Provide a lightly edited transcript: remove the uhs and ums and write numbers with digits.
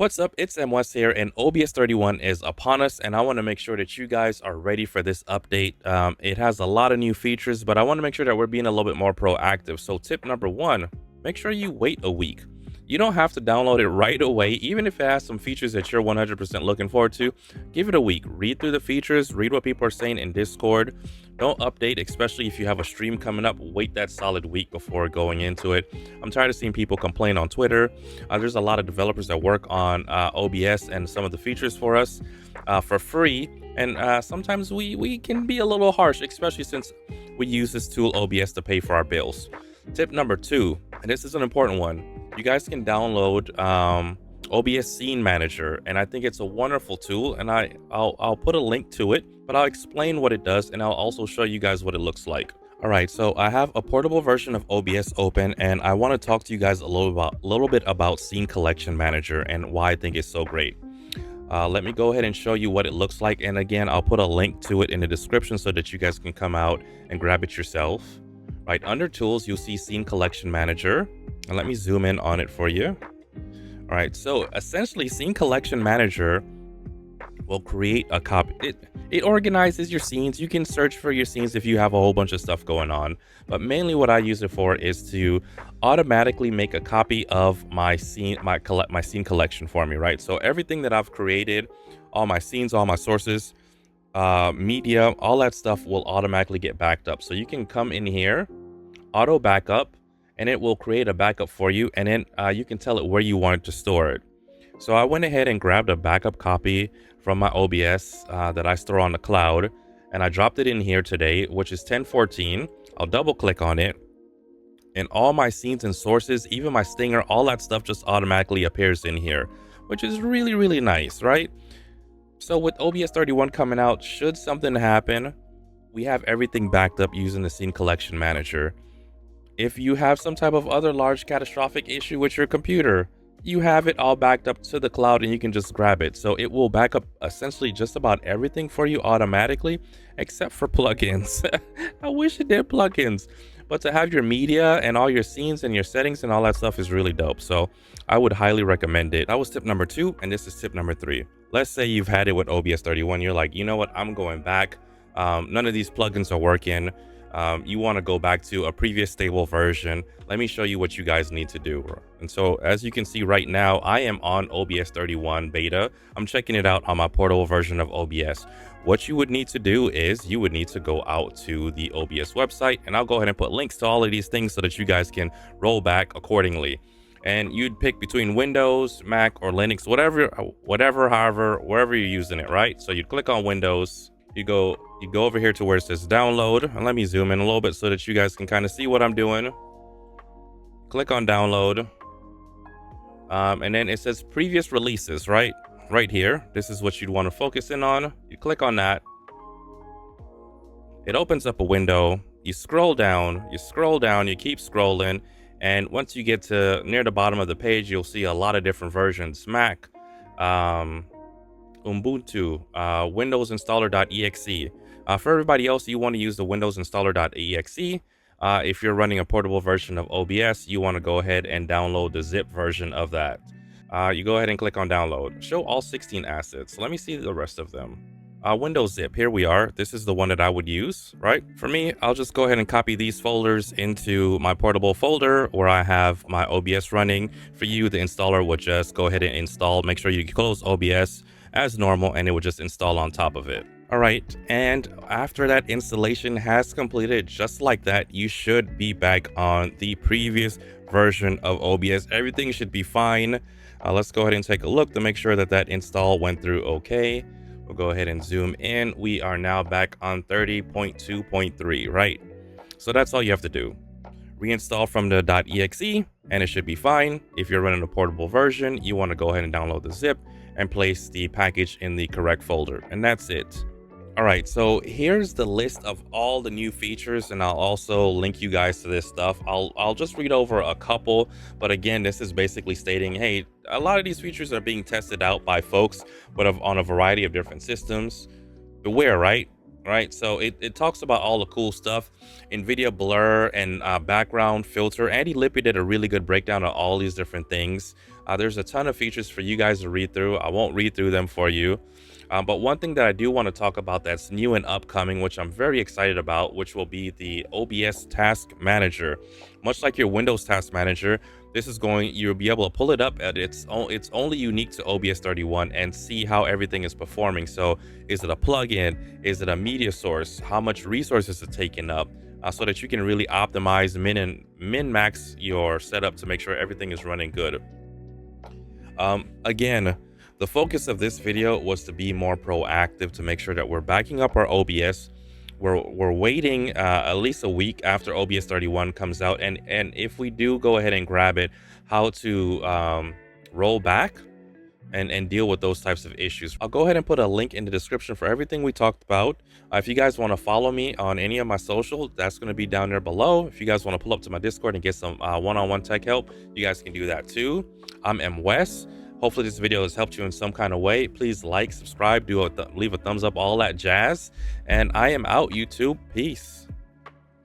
What's up? It's Mwest here, and OBS 31 is upon us, and I want to make sure that you guys are ready for this update. It has a lot of new features, but I want to make sure that we're being a little bit more proactive. So tip number one, make sure you wait a week. You don't have to download it right away, even if it has some features that you're 100% looking forward to. Give it a week. Read through the features, read what people are saying in Discord. Don't update, especially if you have a stream coming up. Wait that solid week before going into it. I'm tired of seeing people complain on Twitter. There's a lot of developers that work on OBS and some of the features for us for free. And sometimes we can be a little harsh, especially since we use this tool OBS to pay for our bills. Tip number two, and this is an important one. You guys can download OBS Scene Manager, and I think it's a wonderful tool, and I'll put a link to it, but I'll explain what it does, and I'll also show you guys what it looks like. All right, so I have a portable version of OBS open, and I want to talk to you guys a little bit about Scene Collection Manager and why I think it's so great. Let me go ahead and show you what it looks like, and again, I'll put a link to it in the description so that you guys can come out and grab it yourself. Right under Tools, you'll see Scene Collection Manager, and let me zoom in on it for you. All right, so essentially Scene Collection Manager will create a copy. It organizes your scenes. You can search for your scenes if you have a whole bunch of stuff going on, but mainly what I use it for is to automatically make a copy of my scene, my scene collection for me, right? So everything that I've created, all my scenes, all my sources, media, all that stuff will automatically get backed up. So you can come in here, auto backup, and it will create a backup for you, and then you can tell it where you want it to store it. So I went ahead and grabbed a backup copy from my OBS that I store on the cloud, and I dropped it in here today, which is 1014. I'll double click on it, and all my scenes and sources, even my stinger, all that stuff just automatically appears in here, which is really, really nice, right? So with OBS 31 coming out, should something happen, we have everything backed up using the Scene Collection Manager. If you have some type of other large catastrophic issue with your computer, you have it all backed up to the cloud and you can just grab it. So it will back up essentially just about everything for you automatically, except for plugins. I wish it did plugins, but to have your media and all your scenes and your settings and all that stuff is really dope. So I would highly recommend it. That was tip number two, and this is tip number three. Let's say you've had it with OBS 31. You're like, you know what? I'm going back. None of these plugins are working. You want to go back to a previous stable version. Let me show you what you guys need to do. And so as you can see right now, I am on OBS 31 beta. I'm checking it out on my portable version of OBS. What you would need to do is you would need to go out to the OBS website, and I'll go ahead and put links to all of these things so that you guys can roll back accordingly. And you'd pick between Windows, Mac, or Linux, whatever, however, wherever you're using it, right? So you'd click on Windows. You go over here to where it says download, and let me zoom in a little bit so that you guys can kind of see what I'm doing. Click on download, and then it says previous releases, right here. This is what you'd want to focus in on. You click on that. It opens up a window. You scroll down, you keep scrolling, and once you get to near the bottom of the page, you'll see a lot of different versions. Mac, Ubuntu, Windows Installer.exe. For everybody else, you want to use the Windows Installer.exe. If you're running a portable version of OBS, you want to go ahead and download the zip version of that. You go ahead and click on download. Show all 16 assets. Let me see the rest of them. Windows zip, here we are. This is the one that I would use, right? For me, I'll just go ahead and copy these folders into my portable folder where I have my OBS running. For you, the installer would just go ahead and install. Make sure you close OBS as normal, and it would just install on top of it. All right, and after that installation has completed, just like that, you should be back on the previous version of OBS. Everything should be fine. Let's go ahead and take a look to make sure that that install went through okay. We'll go ahead and zoom in. We are now back on 30.2.3, right? So that's all you have to do. Reinstall from the .exe, and it should be fine. If you're running a portable version, you want to go ahead and download the zip and place the package in the correct folder, and that's it. All right, so here's the list of all the new features, and I'll also link you guys to this stuff. I'll just read over a couple, but again, this is basically stating, hey, a lot of these features are being tested out by folks, but on a variety of different systems. Beware, right? right? So it talks about all the cool stuff, NVIDIA blur and background filter. Andy Lippy did a really good breakdown of all these different things. There's a ton of features for you guys to read through. I won't read through them for you. But one thing that I do want to talk about that's new and upcoming, which I'm very excited about, which will be the OBS Task Manager. Much like your Windows Task Manager, this is going, you'll be able to pull it up at it's only unique to OBS 31 and see how everything is performing. So is it a plugin? Is it a media source? How much resources is it taking up? So that you can really optimize, min max your setup to make sure everything is running good. Again, the focus of this video was to be more proactive, to make sure that we're backing up our OBS. We're waiting at least a week after OBS 31 comes out, and if we do go ahead and grab it, how to roll back and deal with those types of issues. I'll go ahead and put a link in the description for everything we talked about. If you guys want to follow me on any of my social, that's going to be down there below. If you guys want to pull up to my Discord and get some one-on-one tech help, you guys can do that too. I'm Mwest. Hopefully this video has helped you in some kind of way. Please like, subscribe, leave a thumbs up, all that jazz. And I am out, YouTube. Peace.